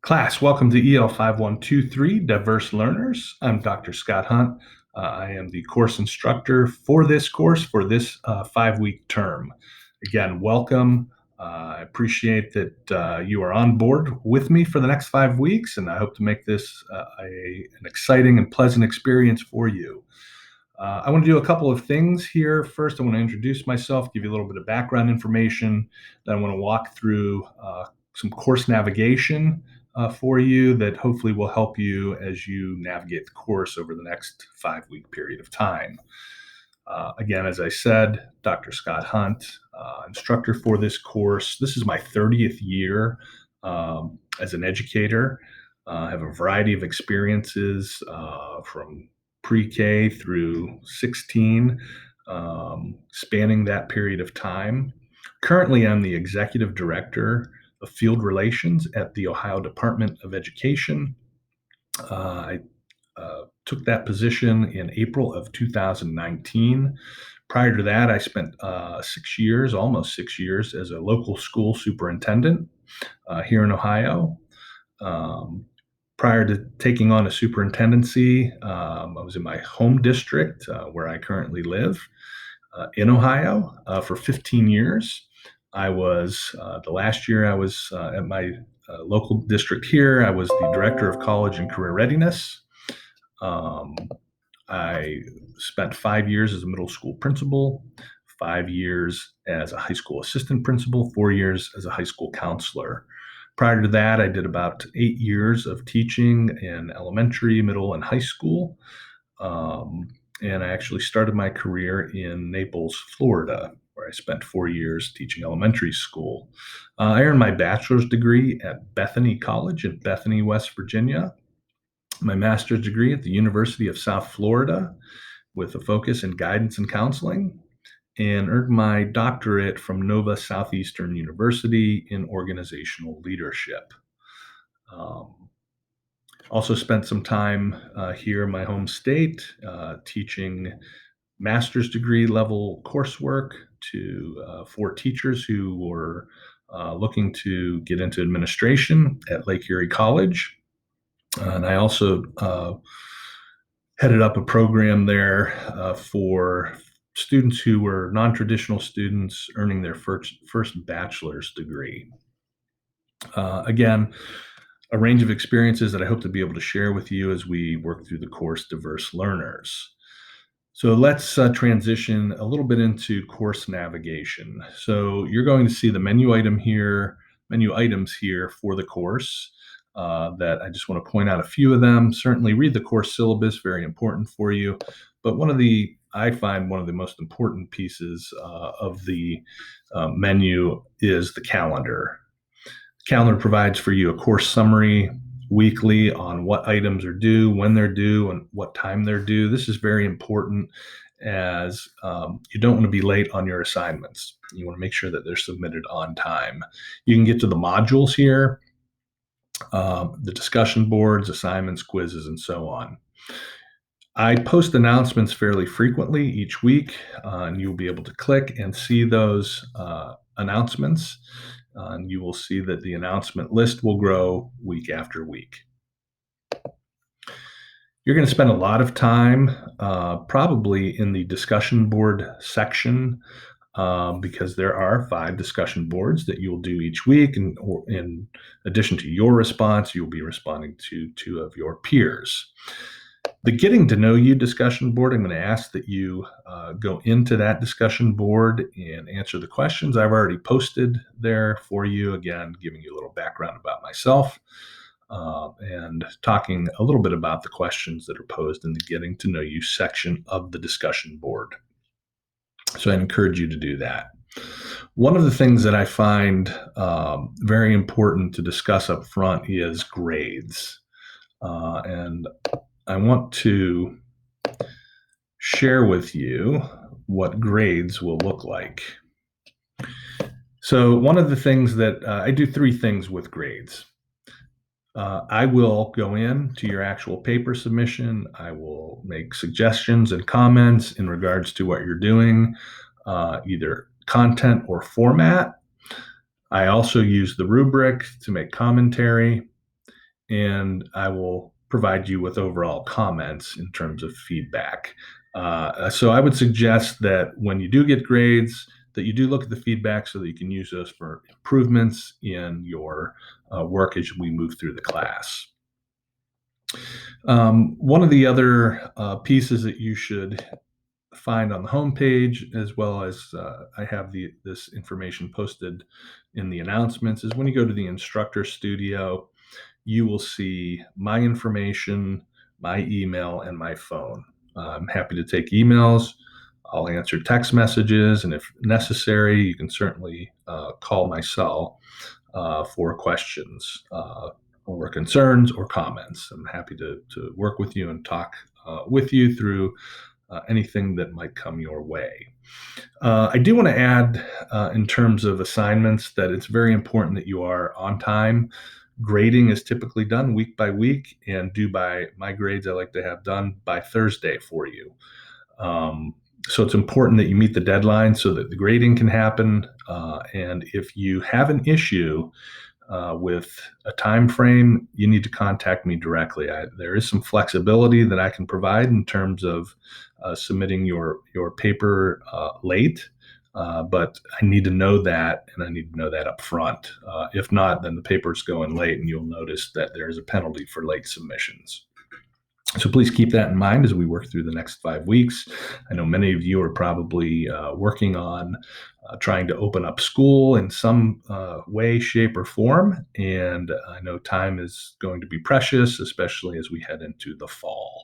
Class, welcome to EL5123 Diverse Learners. I'm Dr. Scott Hunt. I am the course instructor for this course for this 5-week term. Again, welcome. I appreciate that you are on board with me for the next 5 weeks, and I hope to make this an exciting and pleasant experience for you. I want to do a couple of things here. First, I want to introduce myself, give you a little bit of background information. Then I want to walk through some course navigation for you that hopefully will help you as you navigate the course over the next 5-week period of time. Again, as I said, Dr. Scott Hunt, instructor for this course. This is my 30th year as an educator. I have a variety of experiences from pre-K through 16, spanning that period of time. Currently, I'm the executive director of field relations at the Ohio Department of Education. I took that position in April of 2019. Prior to that, I spent almost 6 years, as a local school superintendent here in Ohio. Prior to taking on a superintendency, I was in my home district where I currently live in Ohio for 15 years. I was, the last year I was at my local district here, I was the director of college and career readiness. I spent 5 years as a middle school principal, 5 years as a high school assistant principal, 4 years as a high school counselor. Prior to that, I did about 8 years of teaching in elementary, middle, and high school. And I actually started my career in Naples, Florida, where I spent 4 years teaching elementary school. I earned my bachelor's degree at Bethany College in Bethany, West Virginia, my master's degree at the University of South Florida with a focus in guidance and counseling, and earned my doctorate from Nova Southeastern University in organizational leadership. Also spent some time here in my home state teaching master's degree level coursework to 4 teachers who were looking to get into administration at Lake Erie College. And I also headed up a program there for students who were non-traditional students earning their first bachelor's degree. Again, a range of experiences that I hope to be able to share with you as we work through the course Diverse Learners. So let's transition a little bit into course navigation. So you're going to see the menu items here for the course. That I just want to point out a few of them. Certainly read the course syllabus, very important for you. But I find one of the most important pieces of the menu is the calendar. The calendar provides for you a course summary weekly on what items are due, when they're due, and what time they're due. This is very important, as you don't want to be late on your assignments. You want to make sure that they're submitted on time. You can get to the modules here, the discussion boards, assignments, quizzes, and so on. I post announcements fairly frequently each week, and you'll be able to click and see those announcements. And you will see that the announcement list will grow week after week. You're going to spend a lot of time probably in the discussion board section, because there are 5 discussion boards that you will do each week. And in addition to your response, you'll be responding to 2 of your peers. The Getting to Know You discussion board, I'm going to ask that you go into that discussion board and answer the questions I've already posted there for you. Again, giving you a little background about myself and talking a little bit about the questions that are posed in the Getting to Know You section of the discussion board. So I encourage you to do that. One of the things that I find very important to discuss up front is grades. And I want to share with you what grades will look like. So one of the things that I do 3 things with grades. I will go in to your actual paper submission. I will make suggestions and comments in regards to what you're doing, either content or format. I also use the rubric to make commentary. and I will provide you with overall comments in terms of feedback. So I would suggest that when you do get grades, that you do look at the feedback so that you can use those for improvements in your work as we move through the class. One of the other pieces that you should find on the homepage, as well as I have this information posted in the announcements, is when you go to the instructor studio, you will see my information, my email, and my phone. I'm happy to take emails. I'll answer text messages, and if necessary, you can certainly call my cell for questions or concerns or comments. I'm happy to work with you and talk with you through anything that might come your way. I do want to add, in terms of assignments, that it's very important that you are on time. Grading is typically done week by week and due by my grades I like to have done by Thursday for you. Um, so it's important that you meet the deadline so that the grading can happen. And if you have an issue with a time frame, you need to contact me directly. There is some flexibility that I can provide in terms of submitting your paper late, but I need to know that, and I need to know that up front. If not, then the paper's going late, and you'll notice that there is a penalty for late submissions. So please keep that in mind as we work through the next 5 weeks. I know many of you are probably working on trying to open up school in some way, shape, or form. And I know time is going to be precious, especially as we head into the fall.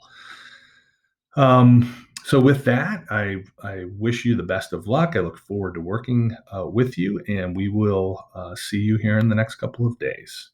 So with that, I wish you the best of luck. I look forward to working with you, and we will see you here in the next couple of days.